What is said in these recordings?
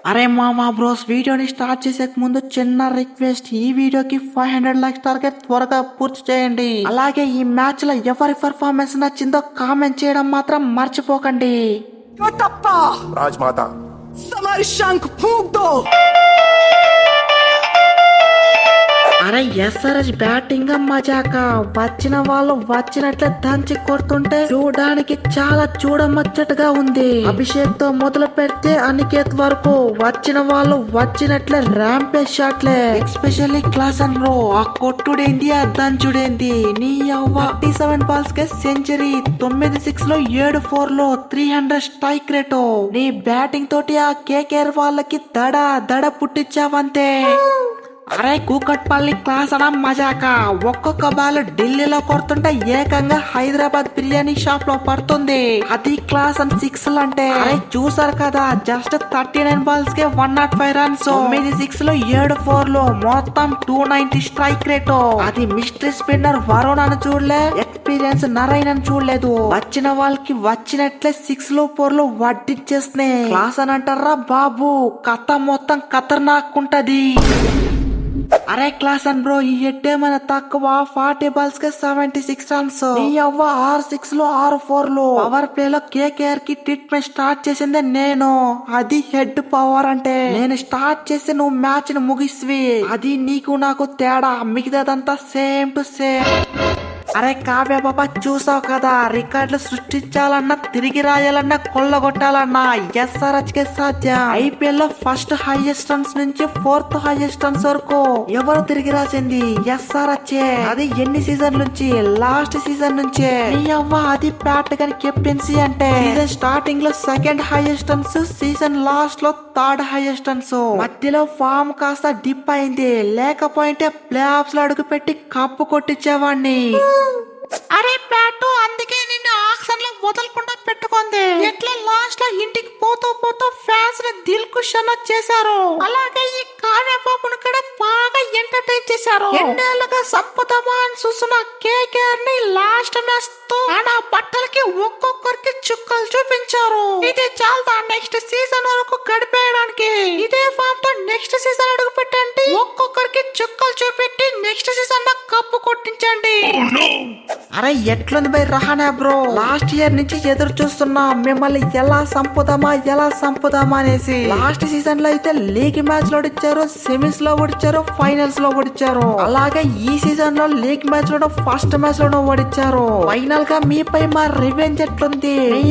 అరే మామా బ్రోస్, వీడియోని స్టార్ట్ చేసే ముందు చిన్న రిక్వెస్ట్. ఈ వీడియోకి 500 లైక్స్ టార్గెట్ త్వరగా పూర్తి చేయండి. అలాగే ఈ మ్యాచ్ లో ఎవరి పర్ఫార్మెన్స్ నచ్చిందో కామెంట్ చేయడం మాత్రం మర్చిపోకండి. राजमाता हमारी शंख फूंक दो। అరే ఎస్ఆర్ఎస్ బ్యాటింగ్ మజాక. వచ్చిన వాళ్ళు వచ్చినట్లే దంచి కొడుతుంటే చూడడానికి చాలా చూడముచ్చటగా ఉంది. అభిషేక్ తో మొదలు పెడితే అనికేత్ వరకు వచ్చిన వాళ్ళు వచ్చినట్లే ర్యాంపేజ్ షాట్లే. ఎస్పెషల్లీ క్లాస్ అండ్ బ్రో, ఆ కొట్టుడేంది ఆ దంచుడేంది. నీ 37 బాల్స్ కే సెంచరీ, 9 6 లో 7 4 లో 300 స్ట్రైక్ రేటు. నీ బ్యాటింగ్ తోటి ఆ కేకేఆర్ వాళ్ళకి దడ పుట్టించావంతే. అరే కూకట్పల్లి క్లాస్ అన మజాక. ఒక్కొక్క బాల్ ఢిల్లీలో కొడుతుంటే ఏకంగా హైదరాబాద్ బిర్యానీ షాప్ లో పడుతుంది. అది క్లాస్ అండ్ 6 అంటే. అరే చూసారు కదా, జస్ట్ 39 బాల్స్ కే 105 రన్స్, 9 6 లో 7 4 లో మొత్తం 290 స్ట్రైక్ రేటు. అది మిస్టరీ స్పిన్నర్ వరుణ్ అని చూడలే, ఎక్స్పీరియన్స్ నరైన్ అని చూడలేదు. వచ్చిన వాళ్ళకి వచ్చినట్లే 6 లో 4 లో వడ్డిచ్చేస్తున్నాయి. క్లాస్ అని అంటారా బాబు, కథ మొత్తం ఖతర్నాకుంటది. అరే క్లాస్ అండ్ బ్రో, ఈ ఎట్టేమైనా తక్కువ. 40 బాల్స్ కే 76 రన్స్. 6 6 లో 6 4 లో. పవర్ ప్లే లో కేకేఆర్ కి ట్రీట్మెంట్ స్టార్ట్ చేసిందే నేను. అది హెడ్ పవర్ అంటే. నేను స్టార్ట్ చేసి నువ్వు మ్యాచ్ ని ముగిస్వి. అది నీకు నాకు తేడా, మిగతాదంతా సేమ్ టు సేమ్. అరే కావ్య బాబా, చూసావు కదా, రికార్డులు సృష్టించాలన్నా తిరిగి రాయాలన్నా కొల్లగొట్టాలన్నా ఎస్ఆర్హెచ్ కే సాధ్యం. ఐపీఎల్ లో ఫస్ట్ హైయెస్ట్ రన్స్ నుంచి 4th హైయెస్ట్ రన్స్ వరకు ఎవరు తిరిగి రాసింది? ఎస్ఆర్హెచ్. అది ఎన్ని సీజన్ నుంచి? లాస్ట్ సీజన్ నుంచే. అది ప్యాట్ గాని కెప్టెన్సీ అంటే. సీజన్ స్టార్టింగ్ లో 2nd highest runs, season last లో 3rd హైయెస్ట్ రన్స్. మధ్యలో ఫామ్ కాస్త డిప్ అయింది, లేకపోయింటే ప్లే ఆఫ్స్ లో అడుగు పెట్టి కప్పు కొట్టించేవాడిని. అరే ప్యాటు, అందుకే నిన్ను ఆక్షన్ లో వదలకుండా పెట్టుకుంది. ఎట్లా లాస్ట్ లో ఇంటికి పోతూ ఫ్యాన్స్ ని దిల్ కుషన్ చేశారు, అలాగే ఈ కావ్య బాబును కూడా బాగా ఎంటర్టైన్ చేశారు. ఎన్నేళ్లుగా సంపదమా అని చూస్తున్న కేకేఆర్ ని లాస్ట్ మ్యాచ్ తో ఆ బట్టలకి ఒక్కొక్కరికి చుక్కలు చూపించారు. ఇది చాలా నెక్స్ట్ సీజన్ వరకు గడిపేయడానికి. ఇదే ఫామ్ తో నెక్స్ట్ సీజన్ అడుగు పెట్టండి, ఒక్కొక్కరికి చుక్కలు చూపెట్టి నెక్స్ట్ సీజన్ లో కప్పు కొట్టించండి. అరే ఎట్లుంది బై రహానా బ్రో, లాస్ట్ ఇయర్ నుంచి ఎదురు చూస్తున్నా మిమ్మల్ని ఎలా సంపుదామా అనేసి. లాస్ట్ సీజన్ లో అయితే లీగ్ మ్యాచ్ లో ఓడిచ్చారు, సెమీస్ లో ఓడిచ్చారు, ఫైనల్స్ లో ఓడిచ్చారు. అలాగే ఈ సీజన్ లో లీగ్ మ్యాచ్ లో ఫస్ట్ మ్యాచ్ లో ఓడిచ్చారు. ఫైనల్ గా మీపై మా రివెంజ్ ఎట్లుంది? మీ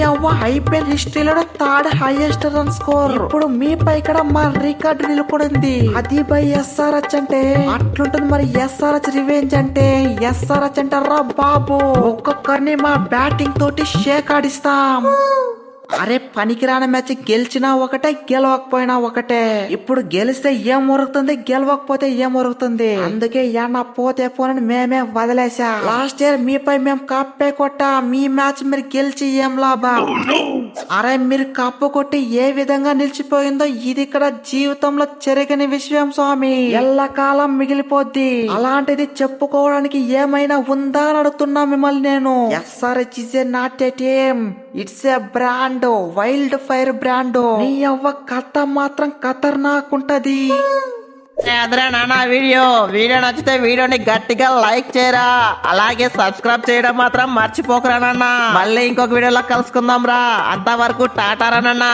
ఐపీఎల్ హిస్టరీలో 3rd హైయెస్ట్ రన్ స్కోర్. ఇప్పుడు మీపై ఇక్కడ మా రికార్డు నిలబడింది. అది బై ఎస్ఆర్హెచ్ అంటే అట్లుంటుంది. మరి ఎస్ఆర్హెచ్ రివెంజ్ అంటే, ఎస్ఆర్హెచ్ అంటారా బాబు, ఒక్కొక్కరిని మా బ్యాటింగ్ తోటి షేక్ ఆడిస్తాం. అరే పనికిరాని మ్యాచ్ గెలిచినా ఒకటే, గెలవకపోయినా ఒకటే. ఇప్పుడు గెలిస్తే ఏం ఒరుగుతుంది, గెలవకపోతే ఏం ఒరుగుతుంది. అందుకే ఏమన్నా పోతే పోనని మేమే వదిలేసా. లాస్ట్ ఇయర్ మీపై మేము కప్పే కొట్టా, మీ మ్యాచ్ మీరు గెలిచి ఏం లాభం? అరే మీరు కప్పు కొట్టి ఏ విధంగా నిలిచిపోయిందో ఇది ఇక్కడ జీవితంలో చెరగని విషయం స్వామి, ఎల్లకాలం మిగిలిపోద్ది. అలాంటిది చెప్పుకోవడానికి ఏమైనా ఉందా అని అడుగుతున్నా మిమ్మల్ని నేను. SRH is a not a team, it's a brand, wild fire brand. నీ అవ్వ కథ మాత్రం ఖతర్నాకుంటది. అదరా నాన్న, వీడియో నచ్చితే వీడియోని గట్టిగా లైక్ చేయరా, అలాగే సబ్స్క్రైబ్ చేయడం మాత్రం మర్చిపోకరా నాన్న. మళ్ళీ ఇంకొక వీడియోలో కలుసుకుందాం రా, అంతవరకు టాటారా నాన్న.